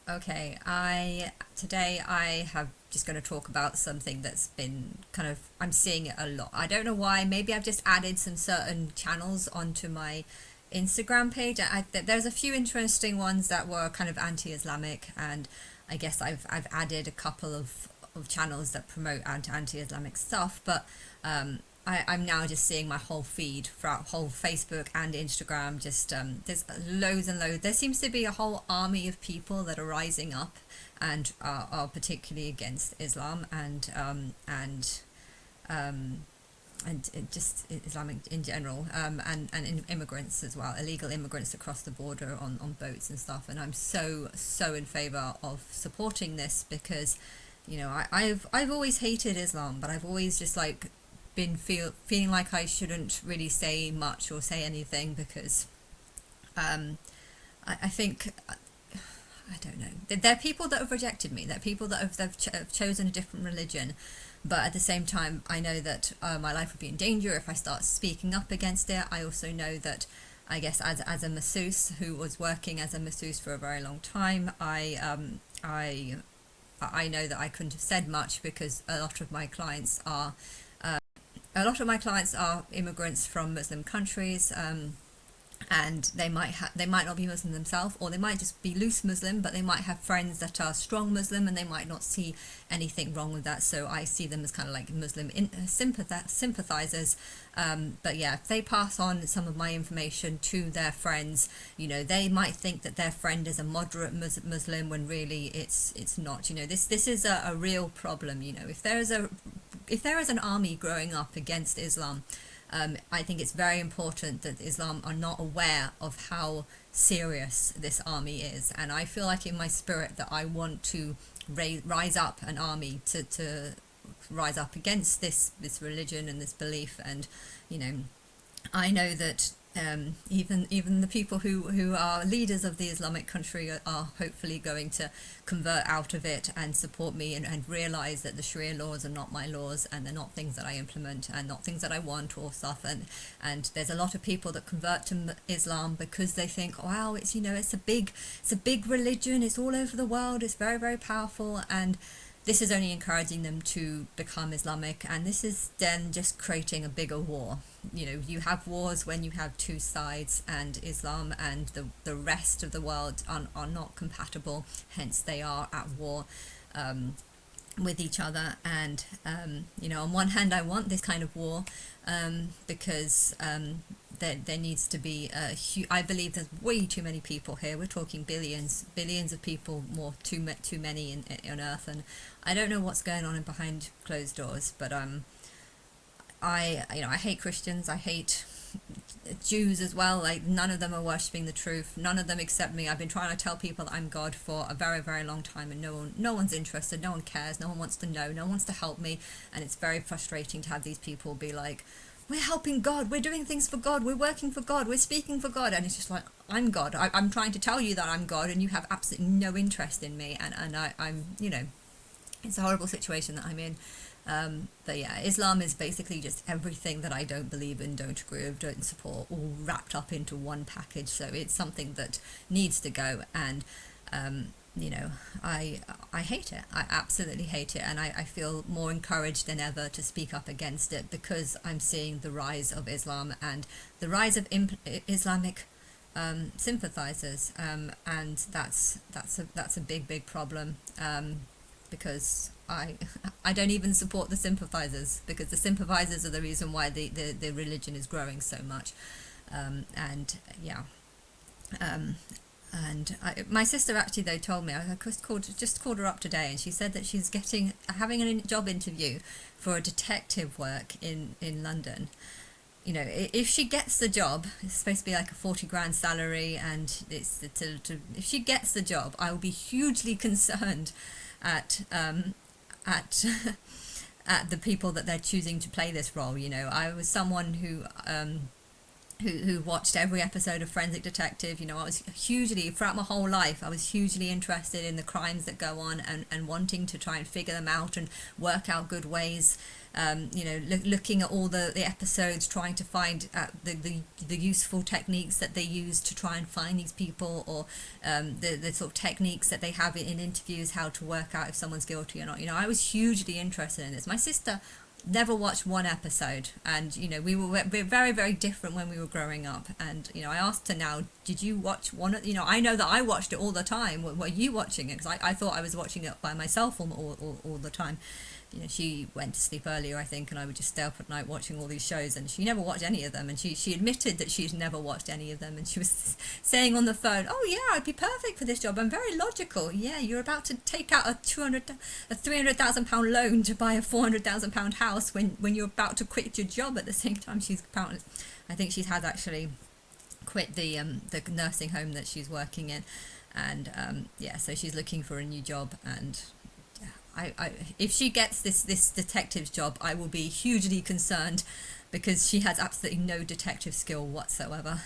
Okay, today I have just going to talk about something that's been kind of I'm seeing it a lot. I don't know why. Maybe I've just added some certain channels onto my Instagram page. There's a few interesting ones that were kind of anti-Islamic, and I guess I've added a couple of channels that promote anti-Islamic stuff. But I'm now just seeing my whole feed throughout whole Facebook and Instagram. Just there's loads and loads. There seems to be a whole army of people that are rising up and are particularly against Islam um, and just Islamic in general, and immigrants as well, illegal immigrants across the border on boats and stuff. And I'm so in favor of supporting this because, I've always hated Islam, but I've always just like been feeling like I shouldn't really say much or say anything because I think I don't know. There are people that have rejected me. There are people that have chosen a different religion, but at the same time, I know that my life would be in danger if I start speaking up against it. I also know that, I guess, as a masseuse who was working as a masseuse for a very long time, I know that I couldn't have said much because a lot of my clients are immigrants from Muslim countries, and they might not be Muslim themselves, or they might just be loose Muslim, but they might have friends that are strong Muslim, and they might not see anything wrong with that. So I see them as kind of like Muslim sympathizers. But yeah, if they pass on some of my information to their friends, they might think that their friend is a moderate Muslim when really it's not. This is a real problem. If there is an army growing up against Islam, I think it's very important that Islam are not aware of how serious this army is. And I feel like in my spirit that I want to rise up an army to rise up against this religion and this belief. And, you know, I know that even the people who are leaders of the Islamic country are hopefully going to convert out of it and support me and realize that the Sharia laws are not my laws, and they're not things that I implement and not things that I want or stuff. And there's a lot of people that convert to Islam because they think, wow, it's a big religion, it's all over the world, it's very, very powerful, and this is only encouraging them to become Islamic, and this is then just creating a bigger war. You have wars when you have two sides, and Islam and the rest of the world are not compatible, hence they are at war with each other. And on one hand I want this kind of war because there needs to be I believe there's way too many people here. We're talking billions of people, too many on earth, and I don't know what's going on behind closed doors. But I hate Christians, I hate Jews as well. Like, none of them are worshipping the truth, none of them accept me. I've been trying to tell people that I'm God for a very, very long time, and no one's interested, no one cares, no one wants to know, no one wants to help me. And it's very frustrating to have these people be like, we're helping God, we're doing things for God, we're working for God, we're speaking for God. And it's just like, I'm God. I'm trying to tell you that I'm God, and you have absolutely no interest in me. And I'm it's a horrible situation that I'm in. But yeah, Islam is basically just everything that I don't believe in, don't agree with, don't support, all wrapped up into one package. So it's something that needs to go. And I hate it. I absolutely hate it, and I feel more encouraged than ever to speak up against it because I'm seeing the rise of Islam and the rise of Islamic sympathizers, and that's a big problem. Because I don't even support the sympathizers, because the sympathizers are the reason why the religion is growing so much. And yeah. My sister actually though told me, I just called her up today, and she said that she's having a job interview for a detective work in London. If she gets the job, it's supposed to be like a 40 grand salary, and if she gets the job, I will be hugely concerned at at at the people that they're choosing to play this role. I was someone who watched every episode of Forensic Detective. I was throughout my whole life, I was hugely interested in the crimes that go on, and wanting to try and figure them out and work out good ways looking at all the episodes, trying to find the useful techniques that they use to try and find these people, or the sort of techniques that they have in interviews, how to work out if someone's guilty or not. I was hugely interested in this. My sister never watched one episode, and we're very, very different when we were growing up. And I asked her now, did you watch one of, I know that I watched it all the time. Were you watching it? Because I thought I was watching it by myself all the time. She went to sleep earlier, I think, and I would just stay up at night watching all these shows, and she never watched any of them. And she admitted that she'd never watched any of them, and she was saying on the phone, oh yeah, I'd be perfect for this job, I'm very logical. Yeah, you're about to take out a £300,000 loan to buy a £400,000 house when you're about to quit your job. At the same time, I think she has actually quit the nursing home that she's working in, and so she's looking for a new job. And if she gets this detective's job, I will be hugely concerned, because she has absolutely no detective skill whatsoever.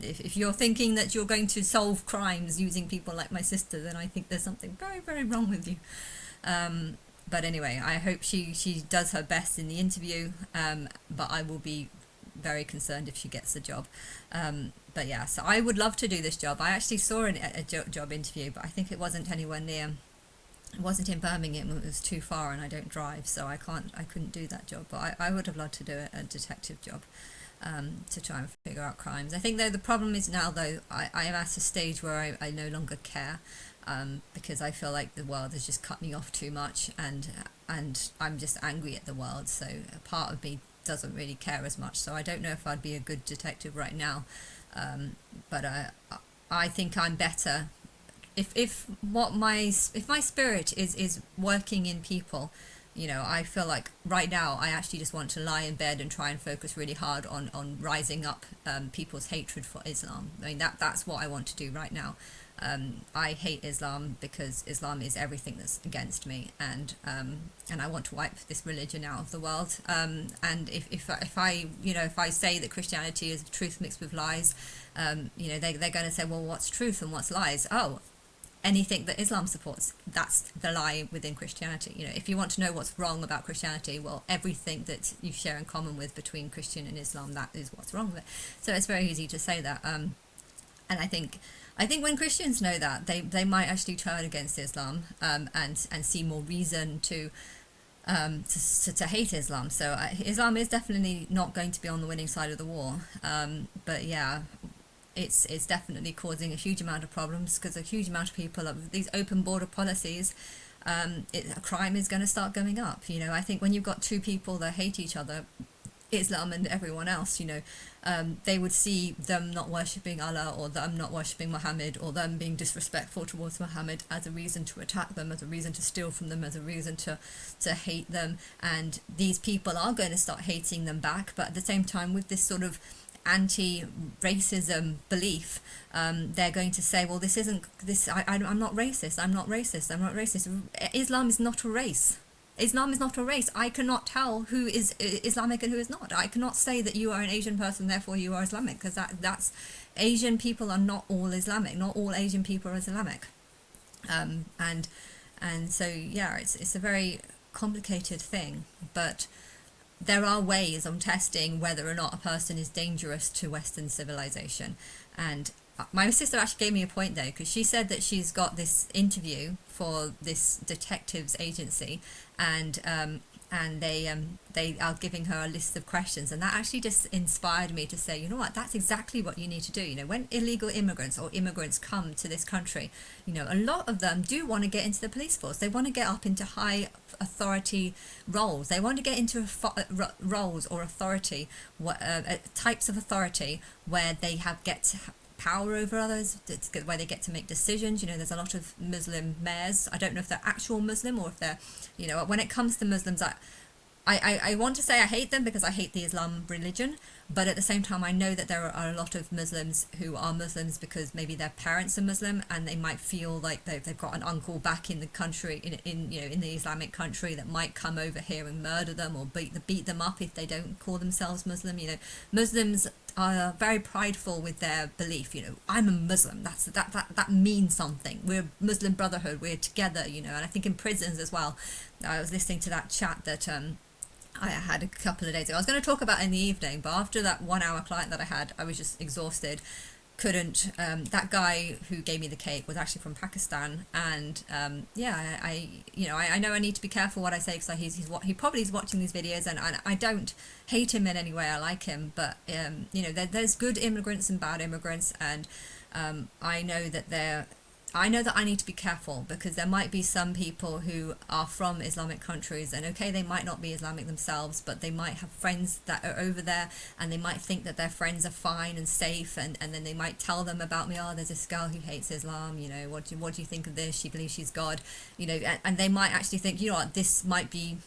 If you're thinking that you're going to solve crimes using people like my sister, then I think there's something very, very wrong with you. But anyway, I hope she does her best in the interview, but I will be very concerned if she gets the job. So I would love to do this job. I actually saw a job interview, but I think it wasn't anywhere near. It wasn't in Birmingham. It was too far, and I don't drive, so I couldn't do that job. But I would have loved to do a detective job, to try and figure out crimes. I think, though, the problem is now, though, I am at a stage where I no longer care, because I feel like the world has just cut me off too much, and I'm just angry at the world. So a part of me doesn't really care as much. So I don't know if I'd be a good detective right now, but I think I'm better. If my spirit is working in people, I feel like right now I actually just want to lie in bed and try and focus really hard on rising up people's hatred for Islam. I mean, that's what I want to do right now. I hate Islam because Islam is everything that's against me, and I want to wipe this religion out of the world. And if I say that Christianity is truth mixed with lies, they're going to say, well, what's truth and what's lies? Oh, anything that Islam supports, that's the lie within Christianity. If you want to know what's wrong about Christianity, well, everything that you share in common with between Christian and Islam, that is what's wrong with it. So it's very easy to say that. And I think when Christians know that, they might actually turn against Islam, and see more reason to hate Islam. So Islam is definitely not going to be on the winning side of the war. But yeah, it's definitely causing a huge amount of problems, because a huge amount of people these open border policies. Crime is going to start going up. I think when you've got two people that hate each other, Islam and everyone else, they would see them not worshipping Allah, or them not worshipping Muhammad, or them being disrespectful towards Muhammad as a reason to attack them, as a reason to steal from them, as a reason to hate them. And these people are going to start hating them back. But at the same time, with this sort of anti-racism belief, they're going to say, well, I'm not racist, I'm not racist. Islam is not a race. Islam is not a race. I cannot tell who is Islamic and who is not. I cannot say that you are an Asian person, therefore you are Islamic, because that's Asian people are not all Islamic. Not all Asian people are Islamic. And so yeah, it's a very complicated thing, but there are ways of testing whether or not a person is dangerous to Western civilization. And my sister actually gave me a point there, because she said that she's got this interview for this detectives agency, and they are giving her a list of questions, and that actually just inspired me to say, you know what, that's exactly what you need to do. When illegal immigrants or immigrants come to this country, a lot of them do want to get into the police force. They want to get up into high authority roles. They want to get into roles or authority, types of authority where they get power over others, where they get to make decisions. There's a lot of Muslim mayors. I don't know if they're actual Muslim, or if they're, when it comes to Muslims, I want to say I hate them because I hate the Islam religion, But at the same time, I know that there are a lot of Muslims who are Muslims because maybe their parents are Muslim, and they might feel like they've got an uncle back in the country, in in the Islamic country, that might come over here and murder them or beat them up if they don't call themselves Muslim. Muslims are very prideful with their belief. I'm a Muslim. That means something. We're Muslim Brotherhood. We're together. And I think in prisons as well. I was listening to that chat that I had a couple of days ago. I was going to talk about it in the evening, but after that 1 hour client that I had, I was just exhausted. Couldn't. That guy who gave me the cake was actually from Pakistan, and I know I need to be careful what I say, because he probably is watching these videos, and I don't hate him in any way. I like him, but there's good immigrants and bad immigrants, and I know that I need to be careful, because there might be some people who are from Islamic countries, and okay, they might not be Islamic themselves, but they might have friends that are over there, and they might think that their friends are fine and safe, and then they might tell them about me. Oh, there's this girl who hates Islam. What do you think of this? She believes she's God. And they might actually think, what, this might be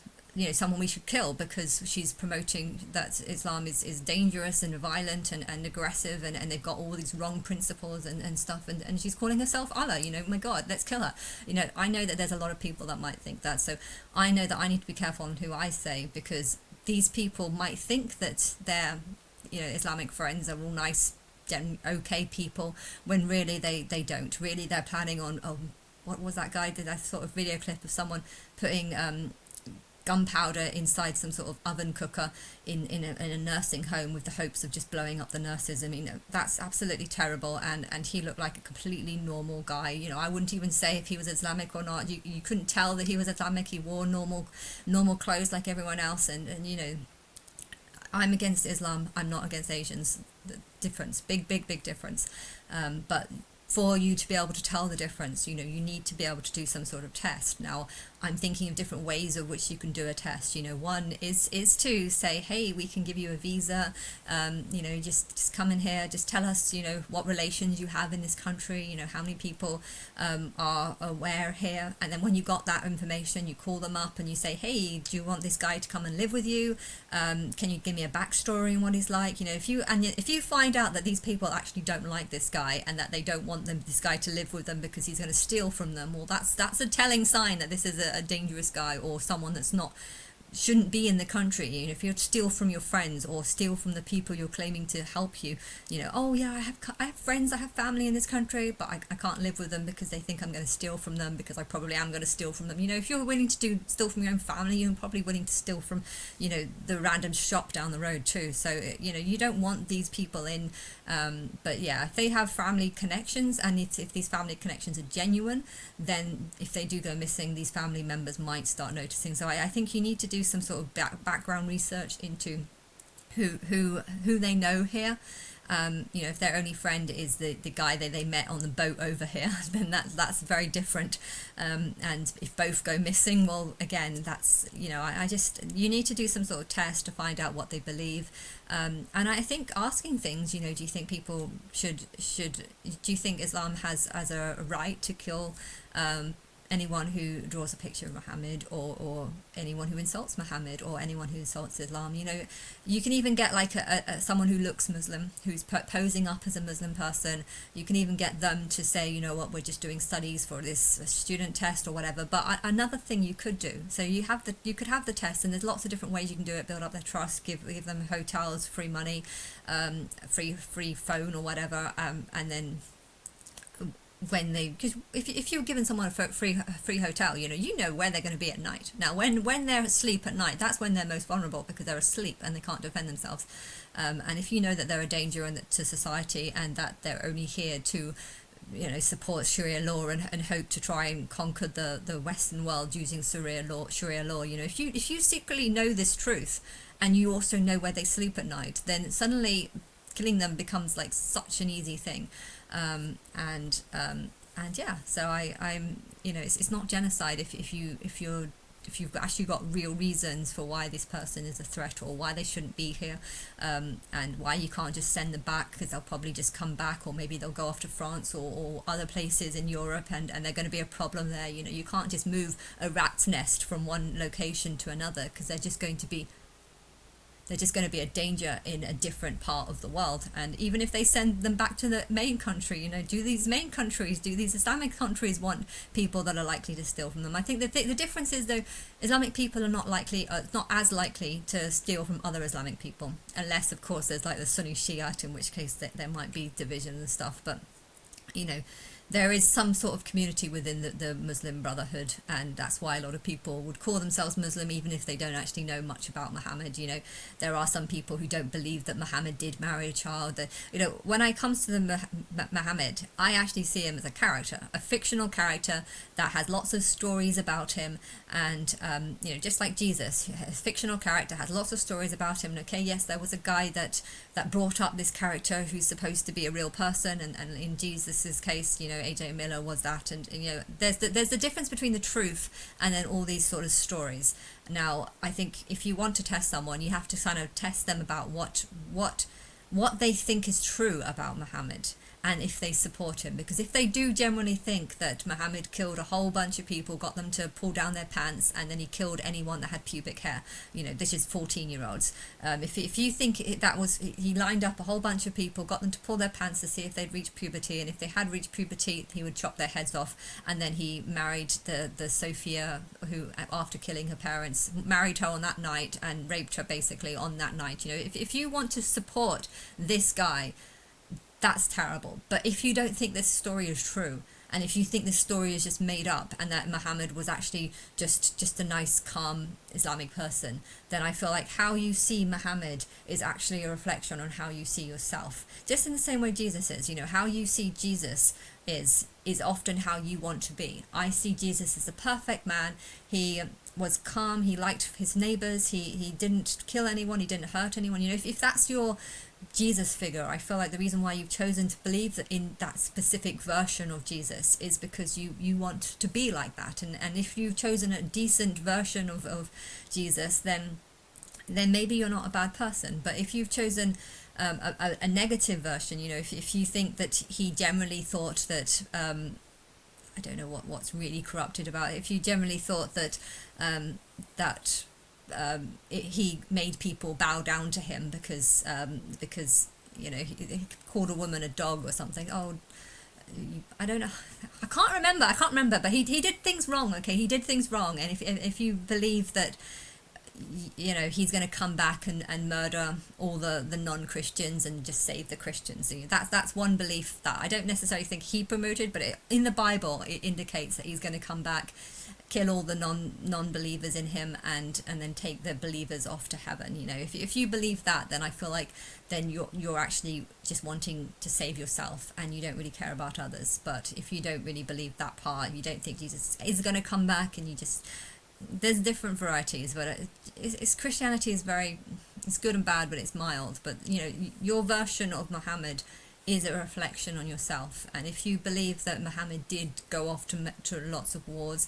someone we should kill, because she's promoting that Islam is dangerous and violent and aggressive, and they've got all these wrong principles and stuff, and she's calling herself Allah. My God, let's kill her. I know that there's a lot of people that might think that, so I know that I need to be careful on who I say, because these people might think that their Islamic friends are all nice, okay people, when really they don't. Really, they're planning on what was that guy did that sort of video clip of someone putting gunpowder inside some sort of oven cooker in a nursing home with the hopes of just blowing up the nurses. I mean, that's absolutely terrible, and he looked like a completely normal guy. I wouldn't even say if he was Islamic or not. You couldn't tell that he was Islamic. He wore normal clothes like everyone else, and I'm against Islam. I'm not against Asians. The difference, big difference. But for you to be able to tell the difference, you need to be able to do some sort of test. Now, I'm thinking of different ways of which you can do a test. One is to say, hey, we can give you a visa. Just come in here. Just tell us, what relations you have in this country. How many people are aware here. And then when you got that information, you call them up and you say, hey, do you want this guy to come and live with you? Can you give me a backstory on what he's like? If you find out that these people actually don't like this guy, and that they don't want this guy to live with them because he's going to steal from them, well, that's a telling sign that this is a dangerous guy, or someone that's shouldn't be in the country. If you steal from your friends or steal from the people you're claiming to help you, oh yeah, I have friends, I have family in this country, but I can't live with them because they think I'm going to steal from them, because I probably am going to steal from them. If you're willing to steal from your own family, you're probably willing to steal from the random shop down the road too. So you don't want these people in, but yeah, if they have family connections, and if these family connections are genuine, then if they do go missing, these family members might start noticing. So I think you need to do some sort of background research into who they know here. If their only friend is the guy that they met on the boat over here, then that's very different. And if both go missing, well, again, that's you need to do some sort of test to find out what they believe. And I think asking things, do you think people should do you think Islam has a right to kill anyone who draws a picture of Muhammad, or anyone who insults Muhammad, or anyone who insults Islam? You can even get like someone who looks Muslim, who's posing up as a Muslim person. You can even get them to say, what, we're just doing studies for this student test or whatever. But another thing you could do, so you could have the test, and there's lots of different ways you can do it. Build up their trust, give them hotels, free money, free phone or whatever, and then because if you're giving someone a free hotel, you know where they're going to be at night. Now, when they're asleep at night, that's when they're most vulnerable, because they're asleep and they can't defend themselves. And if you know that they're a danger to society, and that they're only here to support Sharia law and hope to try and conquer the Western world using Sharia law. If you secretly know this truth, and you also know where they sleep at night, then suddenly killing them becomes like such an easy thing. And yeah, so I'm it's not genocide if you've actually got real reasons for why this person is a threat, or why they shouldn't be here, and why you can't just send them back, because they'll probably just come back, or maybe they'll go off to France or other places in Europe, and they're going to be a problem there. You can't just move a rat's nest from one location to another, because they're just going to be they're just going to be a danger in a different part of the world. And even if they send them back to the main country, do these Islamic countries want people that are likely to steal from them? I think the difference is, though, Islamic people are not as likely to steal from other Islamic people, unless, of course, there's like the Sunni Shiite, in which case there might be division and stuff. But there is some sort of community within the Muslim Brotherhood, and that's why a lot of people would call themselves Muslim even if they don't actually know much about Muhammad. There are some people who don't believe that Muhammad did marry a child. When it comes to the Muhammad, I actually see him as a character, a fictional character that has lots of stories about him, and just like Jesus, a fictional character has lots of stories about him. Okay, yes, there was a guy that brought up this character who's supposed to be a real person, and in Jesus's case, A.J. Miller was that, and there's the difference between the truth and then all these sort of stories. Now, I think if you want to test someone, you have to kind of test them about what they think is true about Muhammad, and if they support him. Because if they do generally think that Muhammad killed a whole bunch of people, got them to pull down their pants, and then he killed anyone that had pubic hair, this is 14-year-olds. If you think he lined up a whole bunch of people, got them to pull their pants to see if they'd reached puberty, and if they had reached puberty, he would chop their heads off, and then he married the Sophia, who, after killing her parents, married her on that night and raped her basically on that night. If you want to support this guy, that's terrible. But if you don't think this story is true, and if you think this story is just made up, and that Muhammad was actually just a nice, calm Islamic person, then I feel like how you see Muhammad is actually a reflection on how you see yourself. Just in the same way Jesus is, how you see Jesus is often how you want to be. I see Jesus as a perfect man. He was calm, he liked his neighbors, he didn't kill anyone, he didn't hurt anyone. If that's your Jesus figure, I feel like the reason why you've chosen to believe that in that specific version of Jesus is because you want to be like that. And if you've chosen a decent version of Jesus, then maybe you're not a bad person. But if you've chosen a negative version, if you think that he generally thought that I don't know what's really corrupted about it. If you generally thought that he made people bow down to him because he called a woman a dog or something. I don't know. I can't remember. But he did things wrong. Okay, he did things wrong. And if you believe that he's going to come back and murder all the non-Christians and just save the Christians, that's one belief that I don't necessarily think he promoted, but in the Bible it indicates that he's going to come back, kill all the non-believers in him, and then take the believers off to heaven. If you believe that, then I feel like then you're actually just wanting to save yourself, and you don't really care about others. But if you don't really believe that part, if you don't think Jesus is going to come back, and there's different varieties, but Christianity is it's good and bad, but it's mild. But your version of Muhammad is a reflection on yourself. And if you believe that Muhammad did go off to lots of wars,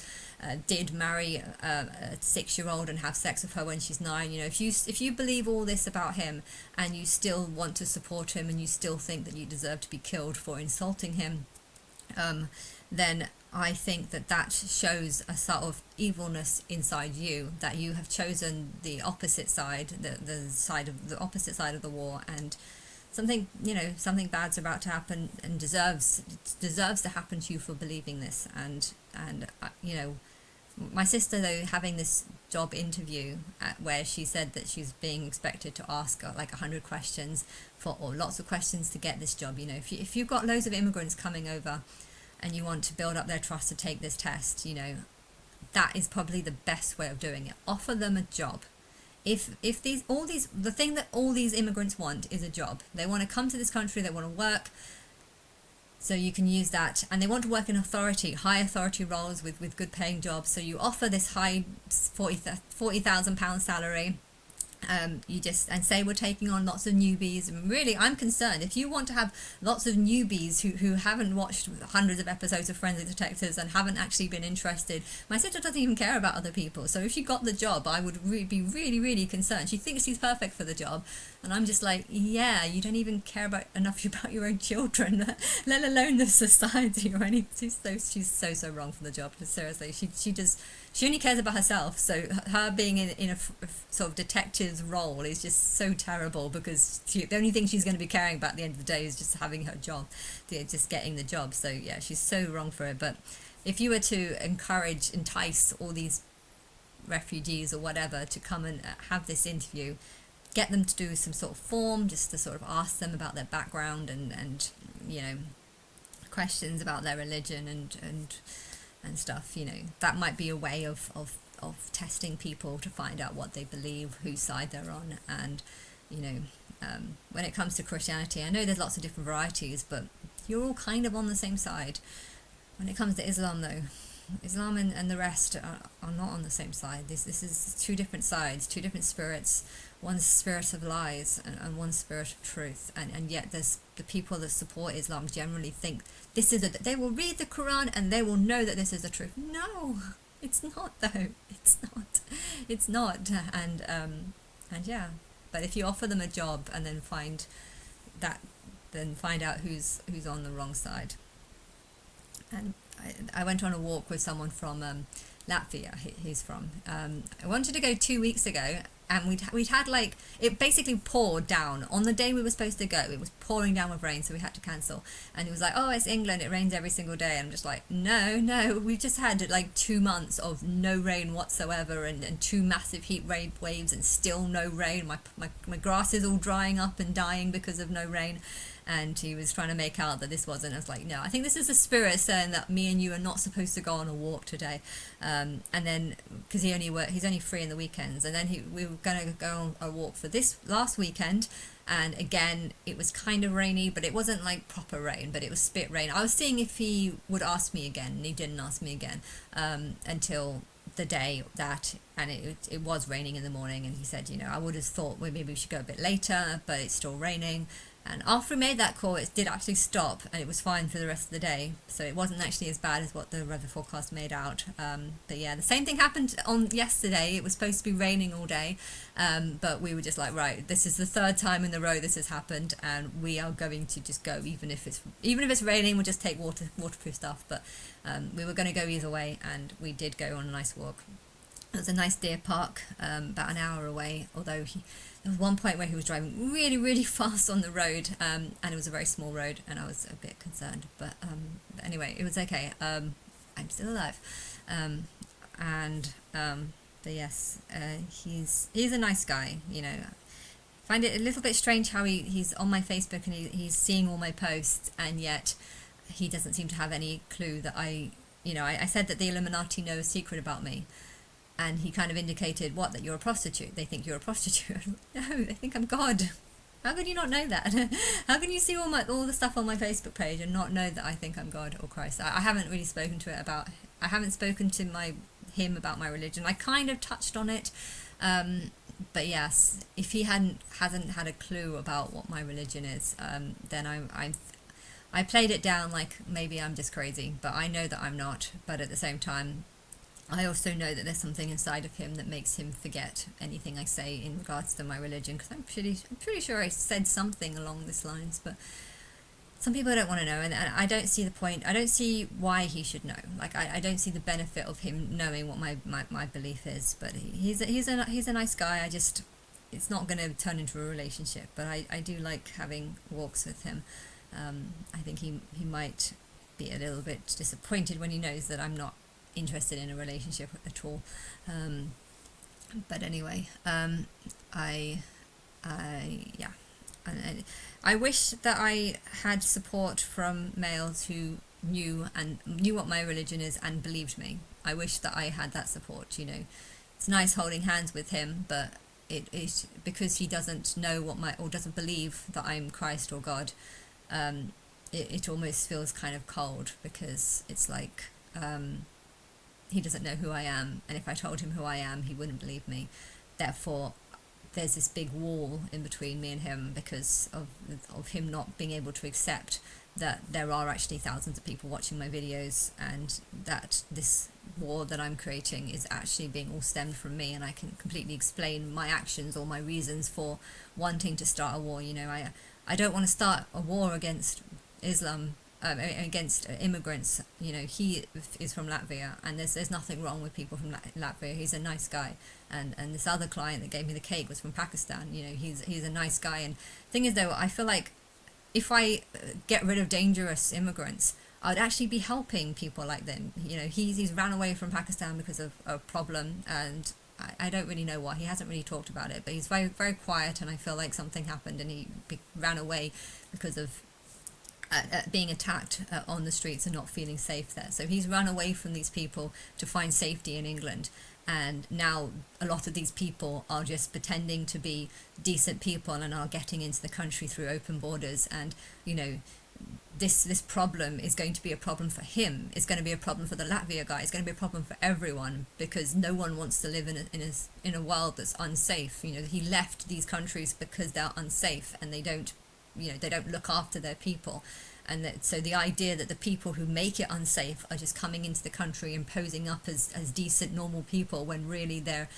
did marry a 6-year-old and have sex with her when she's 9, if you believe all this about him, and you still want to support him, and you still think that you deserve to be killed for insulting him, then I think that shows a sort of evilness inside you, that you have chosen the opposite side, the opposite side of the war, and something bad's about to happen, and deserves to happen to you for believing this. And my sister, though, having this job interview where she said that she's being expected to ask like 100 questions or lots of questions to get this job. If you've got loads of immigrants coming over, and you want to build up their trust to take this test, that is probably the best way of doing it. Offer them a job. The thing that all these immigrants want is a job. They want to come to this country, they want to work, so you can use that. And they want to work in high authority roles with good paying jobs. So you offer this high £40,000 salary. And say we're taking on lots of newbies. And really, I'm concerned if you want to have lots of newbies who haven't watched hundreds of episodes of Forensic Detectives and haven't actually been interested. My sister doesn't even care about other people, so if she got the job, I would be really, really concerned. She thinks she's perfect for the job, and I'm just like, yeah, you don't even care enough about your own children, let alone the society or anything. She's so wrong for the job. Seriously, she only cares about herself. So her being in a sort of detective's role is just so terrible, because the only thing she's going to be caring about at the end of the day is just having her job, just getting the job. So yeah, she's so wrong for it. But if you were to entice all these refugees or whatever to come and have this interview, get them to do some sort of form just to sort of ask them about their background and you know, questions about their religion and stuff, you know, that might be a way of testing people to find out what they believe, whose side they're on. And you know, when it comes to Christianity, I know there's lots of different varieties, but you're all kind of on the same side. When it comes to Islam though, Islam and the rest are not on the same side. This is two different sides, two different spirits. One spirit of lies and one spirit of truth. And yet there's the people that support Islam generally think this is they will read the Quran and they will know that this is the truth. No, it's not though. It's not. And yeah, but if you offer them a job and then find out who's on the wrong side. And I went on a walk with someone from Latvia. He's from. I wanted to go 2 weeks ago, and we'd had like, it basically poured down on the day we were supposed to go. It was pouring down with rain, so we had to cancel. And he was like, "Oh, it's England. It rains every single day." And I'm just like, no, we've just had like 2 months of no rain whatsoever, and 2 massive heat waves, and still no rain. My grass is all drying up and dying because of no rain. And he was trying to make out that this wasn't. I was like, no, I think this is the spirit saying that me and you are not supposed to go on a walk today. And then, because he's only free in the weekends, and then we were going to go on a walk for this last weekend, and again it was kind of rainy, but it wasn't like proper rain, but it was spit rain. I was seeing if he would ask me again, and he didn't ask me again until the day that, and it was raining in the morning, and he said, you know, I would have thought, well, maybe we should go a bit later, but it's still raining. And after we made that call, it did actually stop, and it was fine for the rest of the day. So it wasn't actually as bad as what the weather forecast made out. But yeah, the same thing happened on yesterday. It was supposed to be raining all day, but we were just like, right, this is the 3rd time in a row this has happened, and we are going to just go, even if it's raining. We'll just take waterproof stuff. But we were going to go either way, and we did go on a nice walk. It was a nice deer park, about an hour away, although there was one point where he was driving really, really fast on the road, and it was a very small road, and I was a bit concerned. But anyway, it was okay. I'm still alive. But yes, he's a nice guy, you know. I find it a little bit strange how he's on my Facebook and he's seeing all my posts, and yet he doesn't seem to have any clue that I said that the Illuminati know a secret about me. And he kind of indicated, that you're a prostitute. They think you're a prostitute. No, they think I'm God. How can you not know that? How can you see all the stuff on my Facebook page and not know that I think I'm God or Christ? I haven't really spoken to I haven't spoken to him about my religion. I kind of touched on it, but yes, if he hasn't had a clue about what my religion is, then I played it down like maybe I'm just crazy, but I know that I'm not. But at the same time, I also know that there's something inside of him that makes him forget anything I say in regards to my religion, because I'm pretty sure I said something along these lines, but some people don't want to know, and I don't see the point. I don't see why he should know. Like, I don't see the benefit of him knowing what my belief is. But he's a nice guy. It's not going to turn into a relationship, but I do like having walks with him. I think he might be a little bit disappointed when he knows that I'm not interested in a relationship at all, but anyway, I wish that I had support from males who knew what my religion is and believed me. I wish that I had that support. You know, it's nice holding hands with him, but it because he doesn't know or doesn't believe that I'm Christ or God. It almost feels kind of cold, because it's like he doesn't know who I am, and if I told him who I am, he wouldn't believe me. Therefore, there's this big wall in between me and him, because of him not being able to accept that there are actually thousands of people watching my videos, and that this war that I'm creating is actually being all stemmed from me, and I can completely explain my actions or my reasons for wanting to start a war. You know, I don't want to start a war against Islam against immigrants. You know, he is from Latvia, and there's nothing wrong with people from Latvia. He's a nice guy. And this other client that gave me the cake was from Pakistan. You know, he's a nice guy. And thing is, though, I feel like if I get rid of dangerous immigrants, I'd actually be helping people like them. You know, he's ran away from Pakistan because of a problem, and I don't really know what. He hasn't really talked about it, but he's very, very quiet, and I feel like something happened and he ran away because of being attacked on the streets and not feeling safe there. So he's run away from these people to find safety in England. And now a lot of these people are just pretending to be decent people and are getting into the country through open borders. And, you know, this problem is going to be a problem for him. It's going to be a problem for the Latvia guy. It's going to be a problem for everyone, because no one wants to live in a world that's unsafe. You know, he left these countries because they're unsafe, and they don't look after their people. And so the idea that the people who make it unsafe are just coming into the country and posing up as decent, normal people, when really they're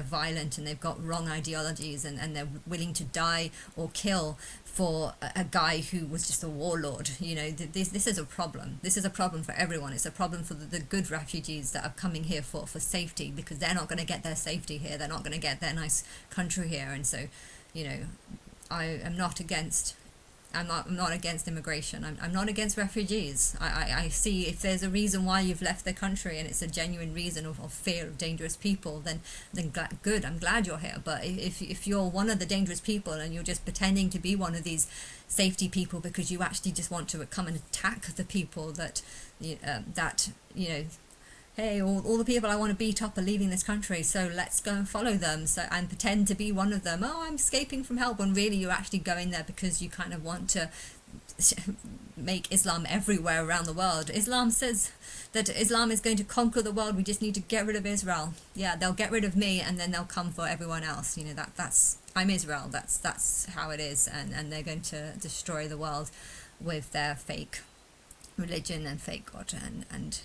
violent and they've got wrong ideologies, and they're willing to die or kill for a guy who was just a warlord. You know, this is a problem. This is a problem for everyone. It's a problem for the good refugees that are coming here for safety, because they're not going to get their safety here. They're not going to get their nice country here. And so, you know, I am not against. I'm not against immigration. I'm not against refugees. I see if there's a reason why you've left the country, and it's a genuine reason of fear of dangerous people, then good. I'm glad you're here. But if you're one of the dangerous people and you're just pretending to be one of these safety people because you actually just want to come and attack the people that hey, all the people I want to beat up are leaving this country, so let's go and follow them, and pretend to be one of them. Oh, I'm escaping from help, when really you're actually going there because you kind of want to make Islam everywhere around the world. Islam says that Islam is going to conquer the world. We just need to get rid of Israel. Yeah, they'll get rid of me, and then they'll come for everyone else. You know, that's I'm Israel. That's how it is, and they're going to destroy the world with their fake religion and fake God, and